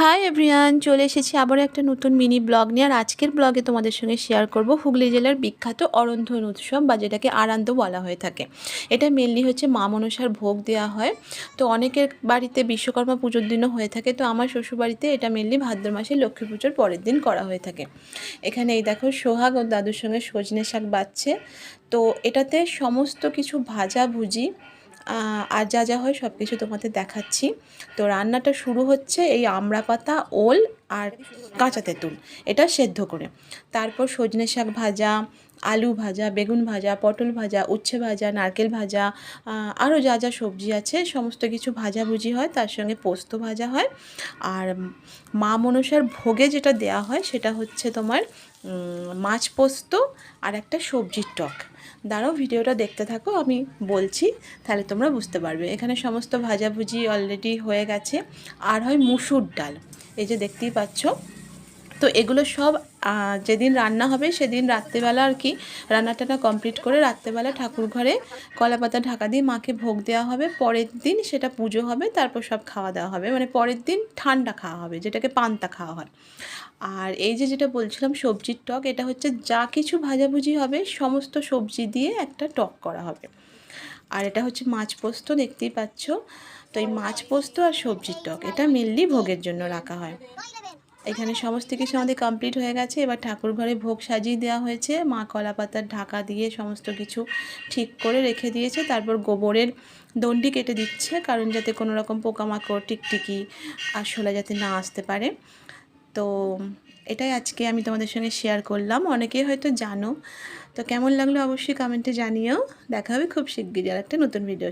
Hi everyone, চলে এসেছি আবারও একটা নতুন মিনি ব্লগ নিয়ে। আর আজকের ব্লগে তোমাদের সঙ্গে শেয়ার করব হুগলি জেলার বিখ্যাত অরন্ধন উৎসব, বা যেটাকে আরান্দ বলা হয়ে থাকে। এটা মেনলি হচ্ছে মা মনসার ভোগ দেওয়া হয়। তো অনেকের বাড়িতে বিশ্বকর্মা পুজোর দিনও হয়ে থাকে। তো আমার শ্বশুরবাড়িতে এটা মেনলি ভাদ্র মাসে লক্ষ্মী পুজোর পরের দিন করা হয়ে থাকে। এখানে এই দেখো সোহাগ ও দাদুর সঙ্গে সজনে শাক বাচ্ছে। তো এটাতে সমস্ত কিছু ভাজাভুজি আর যা যা হয় সব কিছু তোমাদের দেখাচ্ছি। তো রান্নাটা শুরু হচ্ছে এই আমড়া পাতা, ওল আর কাঁচা তেঁতুল এটা সেদ্ধ করে। তারপর সজনে শাক ভাজা, আলু ভাজা, বেগুন ভাজা, পটল ভাজা, উচ্ছে ভাজা, নারকেল ভাজা, আরও যা যা সবজি আছে সমস্ত কিছু ভাজাভুজি হয়। তার সঙ্গে পোস্ত ভাজা হয়। আর মা মনসার ভোগে যেটা দেয়া হয় সেটা হচ্ছে তোমার মাছ পোস্ত আর একটা সবজির টক। দাঁড়াও, ভিডিওটা দেখতে থাকো, আমি বলছি, তাহলে তোমরা বুঝতে পারবে। এখানে সমস্ত ভাজাভুজি অলরেডি হয়ে গেছে। আর হয় মুসুর ডাল, এই যে দেখতেই পাচ্ছ। তো এগুলো সব যেদিন রান্না হবে সেদিন রাত্রেবেলা আর কি রান্নাটানা কমপ্লিট করে রাত্রেবেলা ঠাকুর ঘরে কলা পাতা ঢাকা দিয়ে মাকে ভোগ দেওয়া হবে। পরের দিন সেটা পুজো হবে, তারপর সব খাওয়া দাওয়া হবে। মানে পরের দিন ঠান্ডা খাওয়া হবে, যেটাকে পান্তা খাওয়া হয়। আর এই যে যেটা বলছিলাম সবজির টক, এটা হচ্ছে যা কিছু ভাজাভুজি হবে সমস্ত সবজি দিয়ে একটা টক করা হবে। আর এটা হচ্ছে মাছ পোস্ত, দেখতেই পাচ্ছ। তো এই মাছ পোস্ত আর সবজির টক এটা মেনলি ভোগের জন্য রাখা হয়। এখানে সমস্ত কিছু আমাদের কমপ্লিট হয়ে গেছে। এবার ঠাকুর ঘরে ভোগ সাজিয়ে দেওয়া হয়েছে। মা কলা পাতার ঢাকা দিয়ে সমস্ত কিছু ঠিক করে রেখে দিয়েছে। তারপর গোবরের দণ্ডি কেটে দিচ্ছে, কারণ যাতে কোনো রকম পোকামাকড়, টিকটিকি, আরশোলা যাতে না আসতে পারে। তো এটাই আজকে আমি তোমাদের সঙ্গে শেয়ার করলাম। অনেকেই হয়তো জানো। তো কেমন লাগলো অবশ্যই কমেন্টে জানিও। দেখা হবে খুব শিগগিরই আর একটা নতুন ভিডিও।